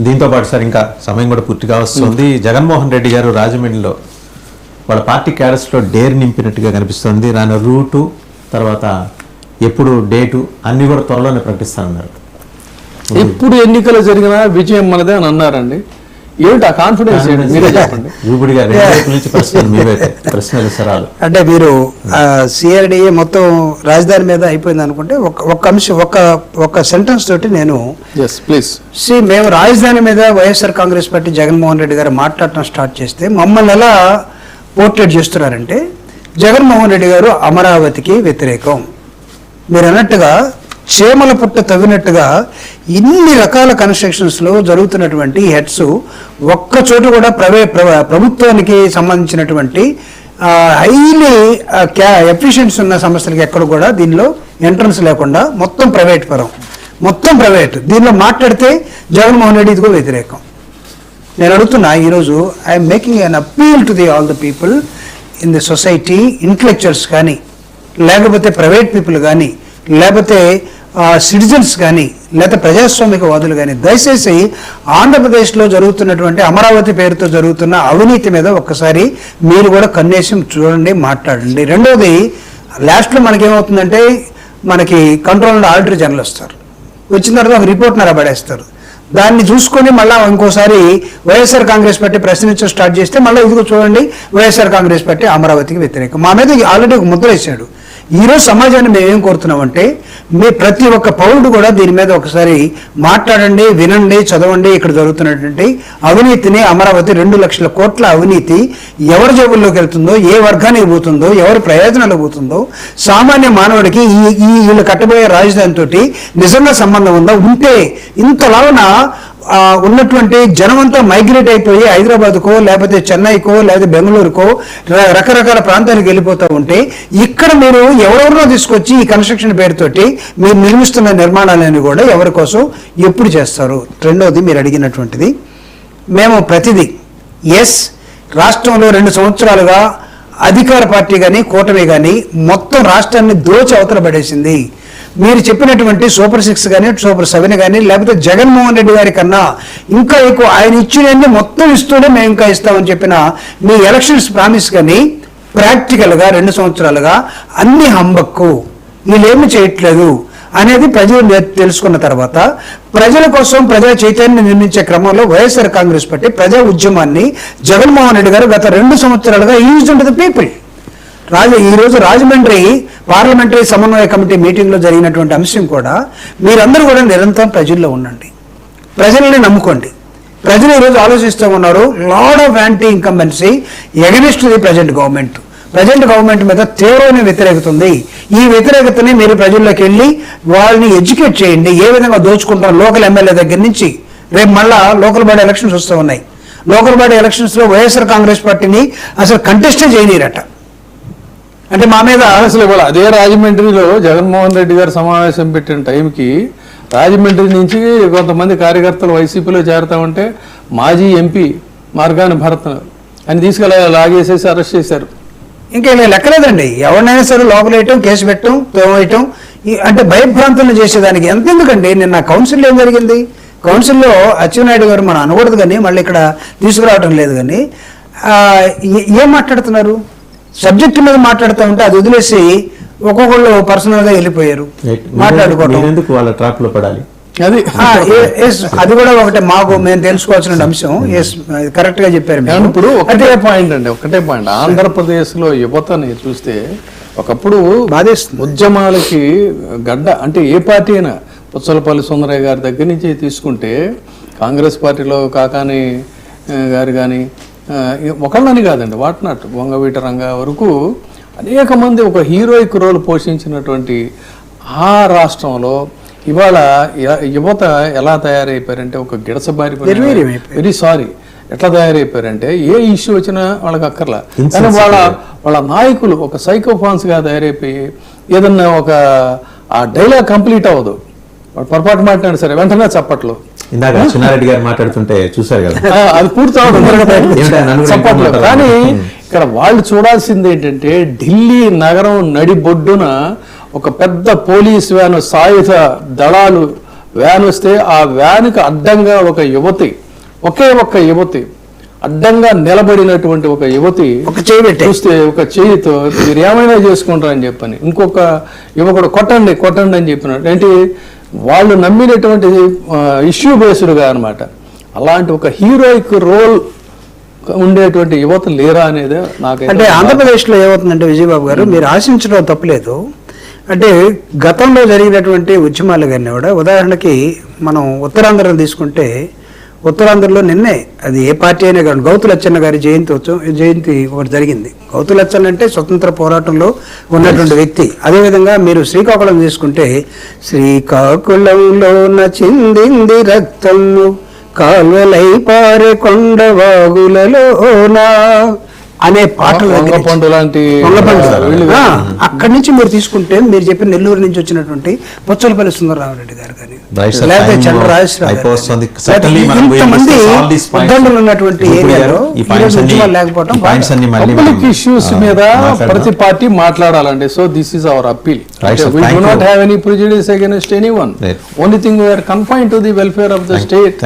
దీంతో పాటు సార్ ఇంకా సమయం కూడా పూర్తిగా వస్తుంది. జగన్మోహన్ రెడ్డి గారు రాజమండ్రిలో వాళ్ళ పార్టీ క్యాడర్స్లో డేర్ నింపినట్టుగా కనిపిస్తుంది. దాని రూటు తర్వాత ఎప్పుడు డేటు అన్ని కూడా త్వరలోనే ప్రకటిస్తానన్నారు. ఎప్పుడు ఎన్నికలు జరిగినా విజయం మనదే అని అన్నారండి. ఏమిటి ఆ కాన్ఫిడెన్స్ మీరే చెప్పండి. అంటే మీరు సిఆర్డిఏ మొత్తం రాజధాని మీద అయిపోయింది అనుకుంటే ఒక అంశం ఒక సెంటెన్స్ తోటి నేను మేము రాజధాని మీద వైఎస్ఆర్ కాంగ్రెస్ పార్టీ జగన్మోహన్ రెడ్డి గారు మాట్లాడటం స్టార్ట్ చేస్తే మమ్మల్ని ఎలా పోర్ట్రేట్ చేస్తున్నారంటే జగన్మోహన్ రెడ్డి గారు అమరావతికి వ్యతిరేకం. మీరు అన్నట్టుగా చేమల పుట్ట తవ్వినట్టుగా ఇన్ని రకాల కన్స్ట్రక్షన్స్లో జరుగుతున్నటువంటి హెడ్స్ ఒక్క చోటు కూడా ప్రభుత్వానికి సంబంధించినటువంటి హైలీ ఎఫిషియన్సీ ఉన్న సంస్థలకి ఎక్కడ కూడా దీనిలో ఎంట్రన్స్ లేకుండా మొత్తం ప్రైవేట్ పరం, మొత్తం ప్రైవేట్. దీనిలో మాట్లాడితే జగన్మోహన్ రెడ్డి ఇదిగో వ్యతిరేకం. నేను అడుగుతున్నా ఈరోజు I'm making an appeal to the all the people in the society, intellectuals కానీ, లేకపోతే ప్రైవేట్ పీపుల్ కానీ, లేకపోతే సిటిజన్స్ కానీ, లేకపోతే ప్రజాస్వామికవాదులు కానీ, దయచేసి ఆంధ్రప్రదేశ్లో జరుగుతున్నటువంటి అమరావతి పేరుతో జరుగుతున్న అవినీతి మీద ఒక్కసారి మీరు కూడా కన్నేసి చూడండి, మాట్లాడండి. రెండోది, లాస్ట్లో మనకేమవుతుందంటే మనకి కంట్రోల్ అండ్ ఆడిటర్ జనరల్ వస్తారు, వచ్చిన తర్వాత ఒక రిపోర్ట్ నరబడేస్తారు. దాన్ని చూసుకొని మళ్ళీ ఇంకోసారి వైఎస్ఆర్ కాంగ్రెస్ పార్టీ ప్రశ్నించడం స్టార్ట్ చేస్తే మళ్ళీ ఇదిగో చూడండి వైఎస్ఆర్ కాంగ్రెస్ పార్టీ అమరావతికి వ్యతిరేకం. మా మీద ఆల్రెడీ ఒక ముద్ర వేశాడు. ఈరోజు సమాజాన్ని మేమేం కోరుతున్నామంటే మీ ప్రతి ఒక్క పౌరుడు కూడా దీని మీద ఒకసారి మాట్లాడండి, వినండి, చదవండి. ఇక్కడ జరుగుతున్నటువంటి అవినీతిని, అమరావతి 2 లక్షల కోట్ల అవినీతి ఎవరి జేబుల్లోకి వెళ్తుందో, ఏ వర్గానికి పోతుందో, ఎవరి ప్రయోజనాలకు పోతుందో, సామాన్య మానవుడికి వీళ్ళు కట్టబోయే రాజధానితో నిజంగా సంబంధం ఉందా? ఉంటే ఇంతలావున ఉన్నటువంటి జనమంతా మైగ్రేట్ అయిపోయి హైదరాబాద్కో లేకపోతే చెన్నైకో లేకపోతే బెంగళూరుకో రకరకాల ప్రాంతానికి వెళ్ళిపోతూ ఉంటే ఇక్కడ మీరు ఎవరెవరినో తీసుకొచ్చి ఈ కన్స్ట్రక్షన్ పేరుతోటి మీరు నిర్మిస్తున్న నిర్మాణాలని కూడా ఎవరి కోసం ఎప్పుడు చేస్తారు? రెండోది మీరు అడిగినటువంటిది, మేము ప్రతిదీ రాష్ట్రంలో 2 సంవత్సరాలుగా అధికార పార్టీ కానీ కూటమి కానీ మొత్తం రాష్ట్రాన్ని దోచి అవతల పడేసింది. మీరు చెప్పినటువంటి సూపర్ 6 కానీ సూపర్ 7 కానీ లేకపోతే జగన్మోహన్ రెడ్డి గారి కన్నా ఇంకా ఎక్కువ ఆయన ఇచ్చినన్ని మొత్తం ఇస్తూనే మేము ఇంకా ఇస్తామని చెప్పిన మీ ఎలక్షన్స్ ప్రామిస్ కానీ ప్రాక్టికల్గా 2 సంవత్సరాలుగా అన్ని హంబక్కు, వీళ్ళేమి చేయట్లేదు అనేది ప్రజలు తెలుసుకున్న తర్వాత ప్రజల కోసం ప్రజా చైతన్యాన్ని నిర్మించే క్రమంలో వైఎస్ఆర్ కాంగ్రెస్ పార్టీ ప్రజా ఉద్యమాన్ని జగన్మోహన్ రెడ్డి గారు గత 2 సంవత్సరాలుగా యూజ్డ్ టు ద పీపుల్. ఈరోజు రాజమండ్రి పార్లమెంటరీ సమన్వయ కమిటీ మీటింగ్లో జరిగినటువంటి అంశం కూడా మీరందరూ కూడా నిరంతరం ప్రజల్లో ఉండండి, ప్రజల్ని నమ్ముకోండి. ప్రజలు ఈరోజు ఆలోచిస్తూ ఉన్నారు, lot of anti incumbency against the present government మీద తీవ్రమైన వ్యతిరేకత ఉంది. ఈ వ్యతిరేకతని మీరు ప్రజల్లోకి వెళ్ళి వాళ్ళని ఎడ్యుకేట్ చేయండి. ఏ విధంగా దోచుకుంటాం లోకల్ ఎమ్మెల్యే దగ్గర నుంచి. రేపు మళ్ళా లోకల్ బాడీ ఎలక్షన్స్ వస్తూ ఉన్నాయి. లోకల్ బాడీ ఎలక్షన్స్లో వైఎస్ఆర్ కాంగ్రెస్ పార్టీని అసలు కంటెస్టే చేయనీరట. అంటే మా మీద అసలు ఇవాళ అదే రాజమండ్రిలో జగన్మోహన్ రెడ్డి గారు సమావేశం పెట్టిన టైంకి రాజమండ్రి నుంచి కొంతమంది కార్యకర్తలు వైసీపీలో చేరతామంటే మాజీ ఎంపీ మార్గాని భరత్ అని తీసుకెళ్ళి లాగేసేసి అరెస్ట్ చేశారు. ఇంకా ఇలా లెక్కలేదండి. ఎవరినైనా సరే లోపలేయటం, కేసు పెట్టడం, తోమేయటం, అంటే భయభ్రాంతులను చేసేదానికి ఎంతెందుకండి. నిన్న కౌన్సిల్లో ఏం జరిగింది? కౌన్సిల్లో అచ్చెన్నాయుడు గారు మనం అనకూడదు కానీ మళ్ళీ ఇక్కడ తీసుకురావటం లేదు కానీ ఏం మాట్లాడుతున్నారు? సబ్జెక్టు మీద మాట్లాడుతూ ఉంటే అది వదిలేసి ఒక్కొక్కళ్ళు పర్సనల్గా వెళ్ళిపోయారు మాట్లాడుకోవడం. వాళ్ళ ట్రాప్ లో పడాలి అది కూడా ఒకటే మాకు మేము తెలుసుకోవాల్సిన అంశం. కరెక్ట్ గా చెప్పారు. ఇప్పుడు ఒకటే పాయింట్ ఆంధ్రప్రదేశ్ లో యువతని చూస్తే ఒకప్పుడు ఉద్యమాలకి గడ్డ అంటే ఏ పార్టీ అయినా పుచ్చలపల్లి సుందరయ్య గారి దగ్గర నుంచి తీసుకుంటే కాంగ్రెస్ పార్టీలో కాకాని గారు కానీ ఒకళ్ళని కాదండి, వాటినాట్ వంగవీట రంగా వరకు అనేక మంది ఒక హీరోయిక్ రోల్ పోషించినటువంటి ఆ రాష్ట్రంలో ఇవాళ యువత ఎలా తయారైపోయారంటే ఒక గిడసబారి వెరీ సారీ ఎట్లా తయారైపోయారంటే ఏ ఇష్యూ వచ్చినా వాళ్ళకి అక్కర్లా. కానీ వాళ్ళ నాయకులు ఒక సైకోఫాన్స్గా తయారైపోయి ఏదన్నా ఒక ఆ డైలాగ్ కంప్లీట్ అవ్వదు, వాడు పొరపాటు మాట్లాడు సరే వెంటనే చప్పట్లు. ఇందాక చిన్నారెడ్డి గారు మాట్లాడుతుంటే చూసారు కదా, అది పూర్తి చప్పట్లు. కానీ ఇక్కడ వాళ్ళు చూడాల్సింది ఏంటంటే ఢిల్లీ నగరం నడిబొడ్డున ఒక పెద్ద పోలీస్ వ్యాన్ సాయుధ దళాలు వ్యాన్ వస్తే ఆ వ్యాన్కి అడ్డంగా ఒక యువతి, ఒకే ఒక్క యువతి అడ్డంగా నిలబడినటువంటి ఒక యువతి ఒక చేయి పెట్టి చూస్తే ఒక చేయితో మీరు ఏమైనా చేసుకుంటారని చెప్పని ఇంకొక యువకుడు కొట్టండి కొట్టండి అని చెప్పినాడు. ఏంటి వాళ్ళు నమ్మినటువంటి ఇష్యూ బేస్డ్గా అనమాట. అలాంటి ఒక హీరోయిక్ రోల్ ఉండేటువంటి యువత లేరా అనేది నాకు. అంటే ఆంధ్రప్రదేశ్లో ఏమవుతుందంటే విజయబాబు గారు, మీరు ఆశించడం తప్పలేదు. అంటే గతంలో జరిగినటువంటి ఉద్యమాలు కానీ కూడా, ఉదాహరణకి మనం ఉత్తరాంధ్రను తీసుకుంటే, ఉత్తరాంధ్రలో నిన్నే అది ఏ పార్టీ అయినా కానీ గౌతు లచ్చన్న గారి జయంతి ఒకటి జరిగింది. గౌతు లచ్చన్న అంటే స్వతంత్ర పోరాటంలో ఉన్నటువంటి వ్యక్తి. అదేవిధంగా మీరు శ్రీకాకుళం తీసుకుంటే, శ్రీకాకుళంలో చిందింది రక్తము కాల్వలై పారే కొండవాగులలోనా అనే పాటలు వంగపండు లాంటి అక్కడి నుంచి మీరు తీసుకుంటే, మీరు చెప్పిన నెల్లూరు నుంచి వచ్చినటువంటి పుచ్చలపల్లి సుందరరామరెడ్డి గారు కానీ, లేకపోతే చంద్రరాజేశ్వరరావు ఇంతమంది ఉద్దండులు ఉన్నటువంటి ఏరియాలో లేకపోవడం పబ్లిక్ ఇష్యూస్ మీద ప్రతి పార్టీ మాట్లాడాలండి. So this is our appeal. We do not have any prejudice against anyone. Only thing we are confined to the welfare of the state.